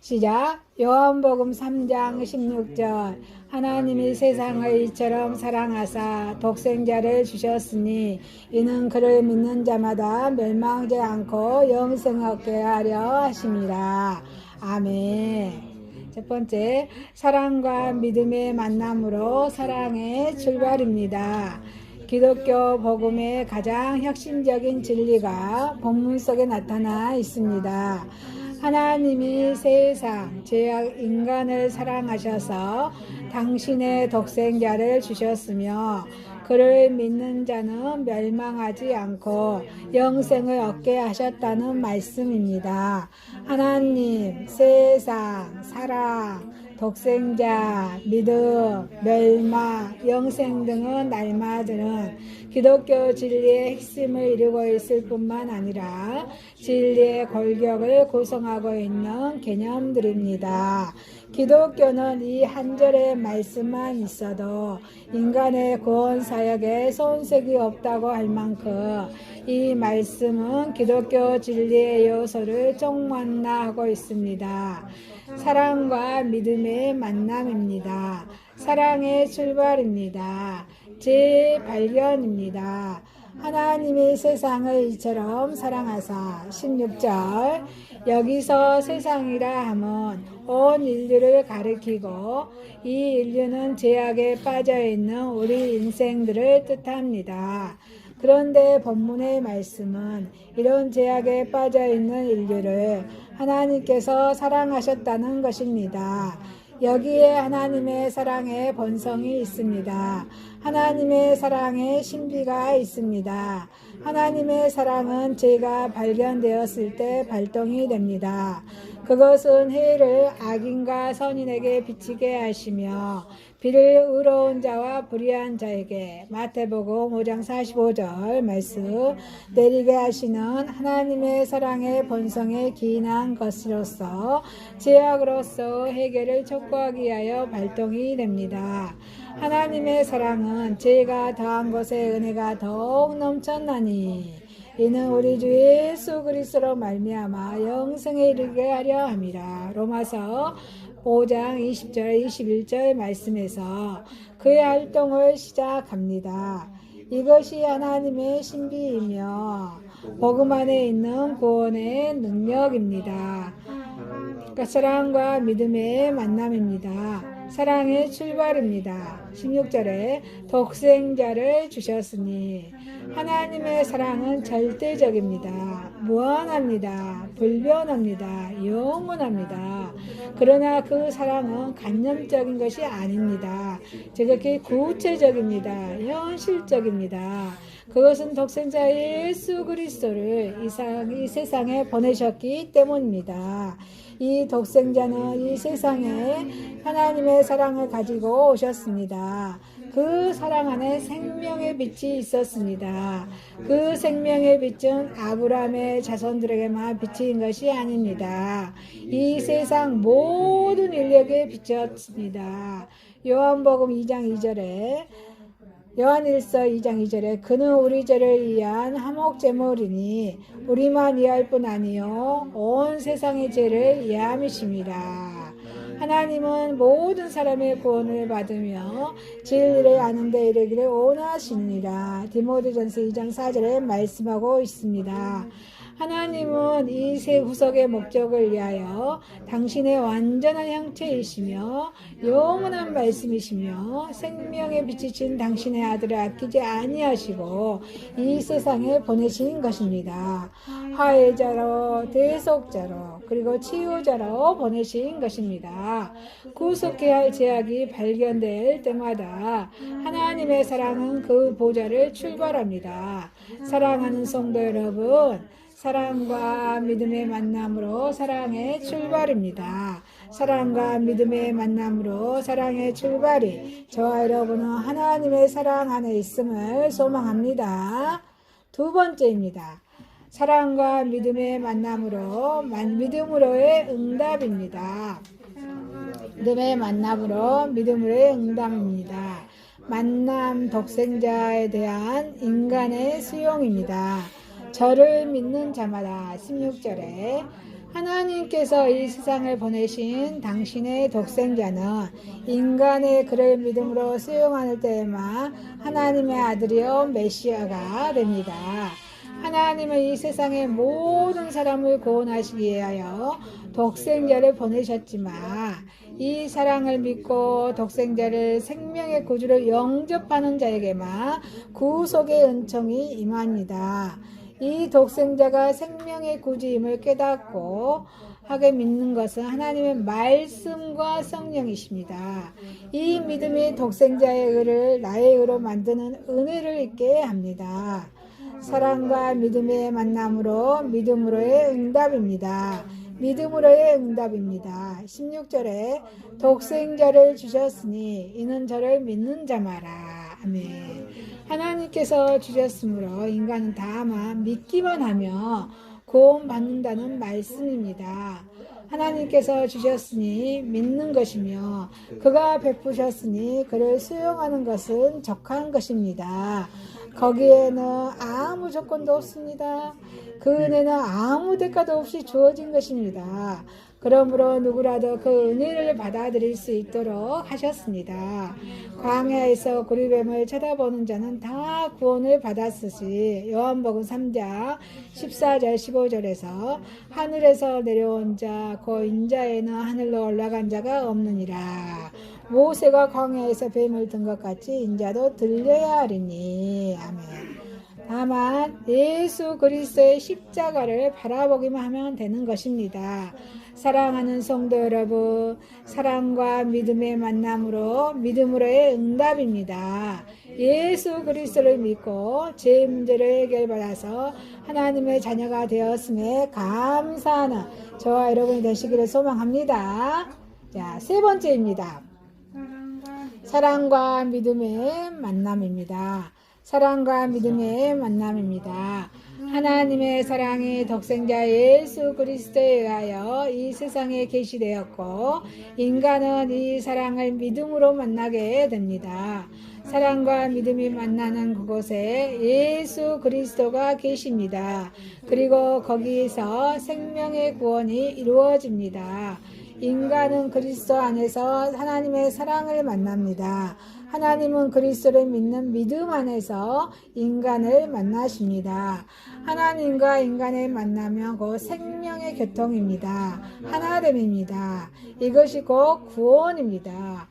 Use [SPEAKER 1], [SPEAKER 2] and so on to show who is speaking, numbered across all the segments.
[SPEAKER 1] 시작. 요한복음 3장 16절. 하나님이 세상을 이처럼 사랑하사 독생자를 주셨으니 이는 그를 믿는 자마다 멸망하지 않고 영생을 얻게 하려 하심이라. 아멘. 첫 번째, 사랑과 믿음의 만남으로 사랑의 출발입니다. 기독교 복음의 가장 혁신적인 진리가 본문 속에 나타나 있습니다. 하나님이 세상 죄악 인간을 사랑하셔서 당신의 독생자를 주셨으며 그를 믿는 자는 멸망하지 않고 영생을 얻게 하셨다는 말씀입니다. 하나님, 세상, 사랑, 독생자, 믿음, 멸망, 영생 등은 날마다는 기독교 진리의 핵심을 이루고 있을 뿐만 아니라 진리의 골격을 구성하고 있는 개념들입니다. 기독교는 이 한 절의 말씀만 있어도 인간의 구원 사역에 손색이 없다고 할 만큼 이 말씀은 기독교 진리의 요소를 총만나하고 있습니다. 사랑과 믿음의 만남입니다. 사랑의 출발입니다. 재발견입니다. 하나님이 세상을 이처럼 사랑하사 16절. 여기서 세상이라 함은 온 인류를 가리키고 이 인류는 죄악에 빠져있는 우리 인생들을 뜻합니다. 그런데 본문의 말씀은 이런 죄악에 빠져있는 인류를 하나님께서 사랑하셨다는 것입니다. 여기에 하나님의 사랑의 본성이 있습니다. 하나님의 사랑의 신비가 있습니다. 하나님의 사랑은 죄가 발견되었을 때 발동이 됩니다. 그것은 해를 악인과 선인에게 비치게 하시며 비를 의로운 자와 불의한 자에게 마태복음 5장 45절 말씀 내리게 하시는 하나님의 사랑의 본성에 기인한 것으로서 죄악으로서 해결을 촉구하기 위하여 발동이 됩니다. 하나님의 사랑은 죄가 더한 곳에 은혜가 더욱 넘쳤나니 이는 우리 주 예수 그리스도로 말미암아 영생에 이르게 하려 함이라. 로마서 5장 20절 21절 말씀에서 그의 활동을 시작합니다. 이것이 하나님의 신비이며 복음 안에 있는 구원의 능력입니다. 그러니까 사랑과 믿음의 만남입니다. 사랑의 출발입니다. 16절에 독생자를 주셨으니 하나님의 사랑은 절대적입니다. 무한합니다. 불변합니다. 영원합니다. 그러나 그 사랑은 간접적인 것이 아닙니다. 지극히 구체적입니다. 현실적입니다. 그것은 독생자 예수 그리스도를 이 세상에 보내셨기 때문입니다. 이 독생자는 이 세상에 하나님의 사랑을 가지고 오셨습니다. 그 사랑 안에 생명의 빛이 있었습니다. 그 생명의 빛은 아브라함의 자손들에게만 비친 것이 아닙니다. 이 세상 모든 인력에 비쳤습니다. 요한복음 2장 2절에 요한일서 2장 2절에 그는 우리 죄를 위한 화목제물이니 우리만 위할 뿐 아니요 온 세상의 죄를 위함이심이라. 하나님은 모든 사람의 구원을 받으며 진리를 아는 데 이르기를 원하시니라. 디모데전서 2장 4절에 말씀하고 있습니다. 하나님은 이 세 후속의 목적을 위하여 당신의 완전한 형체이시며 영원한 말씀이시며 생명에 비치신 당신의 아들을 아끼지 아니하시고 이 세상에 보내신 것입니다. 화해자로 대속자로 그리고 치유자로 보내신 것입니다. 구속해야 할 죄악이 발견될 때마다 하나님의 사랑은 그 보좌를 출발합니다. 사랑하는 성도 여러분, 사랑과 믿음의 만남으로 사랑의 출발입니다. 사랑과 믿음의 만남으로 사랑의 출발이 저와 여러분은 하나님의 사랑 안에 있음을 소망합니다. 두 번째입니다. 사랑과 믿음의 만남으로 믿음으로의 응답입니다. 믿음의 만남으로 믿음으로의 응답입니다. 만남 독생자에 대한 인간의 수용입니다. 저를 믿는 자마다 16절에 하나님께서 이 세상을 보내신 당신의 독생자는 인간의 그를 믿음으로 수용할 때에만 하나님의 아들이요 메시아가 됩니다. 하나님은 이 세상의 모든 사람을 구원하시기 위하여 독생자를 보내셨지만 이 사랑을 믿고 독생자를 생명의 구주로 영접하는 자에게만 구속의 은총이 임합니다. 이 독생자가 생명의 구주임을 깨닫고 하게 믿는 것은 하나님의 말씀과 성령이십니다. 이 믿음이 독생자의 의를 나의 의로 만드는 은혜를 있게 합니다. 사랑과 믿음의 만남으로 믿음으로의 응답입니다. 믿음으로의 응답입니다. 16절에 독생자를 주셨으니 이는 저를 믿는 자마라. 아멘. 하나님께서 주셨으므로 인간은 다만 믿기만 하며 구원받는다는 말씀입니다. 하나님께서 주셨으니 믿는 것이며 그가 베푸셨으니 그를 수용하는 것은 적한 것입니다. 거기에는 아무 조건도 없습니다. 그 은혜는 아무 대가도 없이 주어진 것입니다. 그러므로 누구라도 그 은혜를 받아들일 수 있도록 하셨습니다. 광야에서 고리뱀을 쳐다보는 자는 다 구원을 받았으시. 요한복음 3장 14절 15절에서 하늘에서 내려온 자 곧 인자에는 하늘로 올라간 자가 없느니라. 모세가 광야에서 뱀을 든 것 같이 인자도 들려야 하리니. 아멘. 다만 예수 그리스도의 십자가를 바라보기만 하면 되는 것입니다. 사랑하는 성도 여러분, 사랑과 믿음의 만남으로 믿음으로의 응답입니다. 예수 그리스도를 믿고 죄 문제를 해결받아서 하나님의 자녀가 되었음에 감사하는 저와 여러분이 되시기를 소망합니다. 자, 세 번째입니다. 사랑과 믿음의 만남입니다. 사랑과 믿음의 만남입니다. 하나님의 사랑이 독생자 예수 그리스도에 의하여 이 세상에 계시되었고 인간은 이 사랑을 믿음으로 만나게 됩니다. 사랑과 믿음이 만나는 그곳에 예수 그리스도가 계십니다. 그리고 거기에서 생명의 구원이 이루어집니다. 인간은 그리스도 안에서 하나님의 사랑을 만납니다. 하나님은 그리스도를 믿는 믿음 안에서 인간을 만나십니다. 하나님과 인간의 만나면 곧 생명의 교통입니다. 하나됨입니다. 이것이 곧 구원입니다.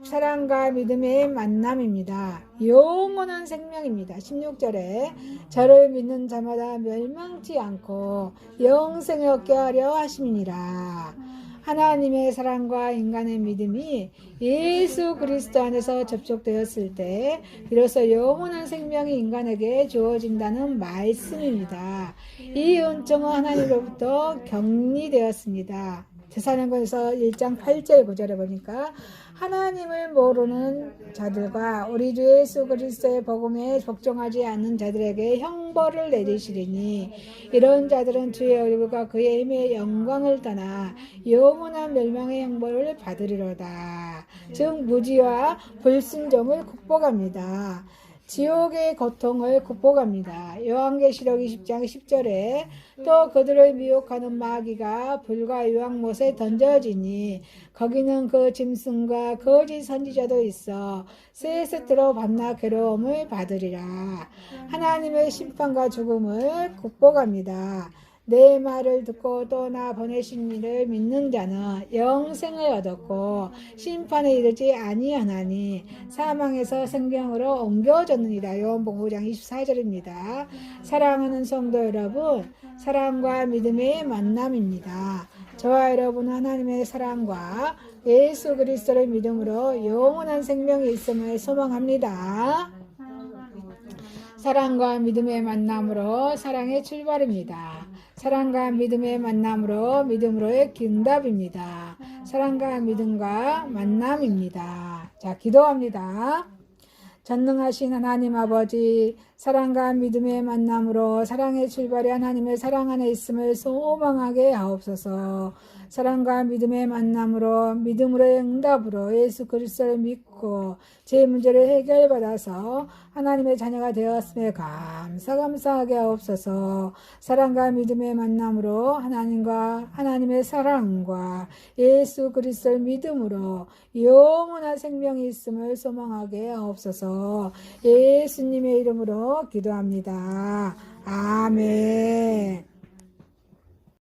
[SPEAKER 1] 사랑과 믿음의 만남입니다. 영원한 생명입니다. 16절에 저를 믿는 자마다 멸망치 않고 영생을 얻게 하려 하심이니라. 하나님의 사랑과 인간의 믿음이 예수 그리스도 안에서 접촉되었을 때 비로소 영원한 생명이 인간에게 주어진다는 말씀입니다. 이 은총은 하나님으로부터 격리되었습니다. 데살로니가서 1장 8절 9절에 보니까 하나님을 모르는 자들과 우리 주 예수 그리스도의 복음에 복종하지 않는 자들에게 형벌을 내리시리니 이런 자들은 주의 얼굴과 그의 힘의 영광을 떠나 영원한 멸망의 형벌을 받으리로다. 즉 무지와 불순종을 극복합니다. 지옥의 고통을 극복합니다. 요한계시록 20장 10절에 또 그들을 미혹하는 마귀가 불과 유황못에 던져지니 거기는 그 짐승과 거짓 선지자도 있어 세세토록 밤낮 괴로움을 받으리라. 하나님의 심판과 죽음을 극복합니다. 내 말을 듣고 또 나 보내신 이를 믿는 자는 영생을 얻었고 심판에 이르지 아니하나니 사망에서 생명으로 옮겨졌느니라. 요한복음 5장 24절입니다. 사랑하는 성도 여러분, 사랑과 믿음의 만남입니다. 저와 여러분은 하나님의 사랑과 예수 그리스도를 믿음으로 영원한 생명이 있음을 소망합니다. 사랑과 믿음의 만남으로 사랑의 출발입니다. 사랑과 믿음의 만남으로 믿음으로의 응답입니다. 사랑과 믿음과 만남입니다. 자, 기도합니다. 전능하신 하나님 아버지, 사랑과 믿음의 만남으로 사랑의 출발이 하나님의 사랑 안에 있음을 소망하게 하옵소서. 사랑과 믿음의 만남으로 믿음으로의 응답으로 예수 그리스도를 믿고 제 문제를 해결받아서 하나님의 자녀가 되었음에 감사하게 하옵소서. 사랑과 믿음의 만남으로 하나님과 하나님의 사랑과 예수 그리스도를 믿음으로 영원한 생명이 있음을 소망하게 하옵소서. 예수님의 이름으로 기도합니다. 아멘.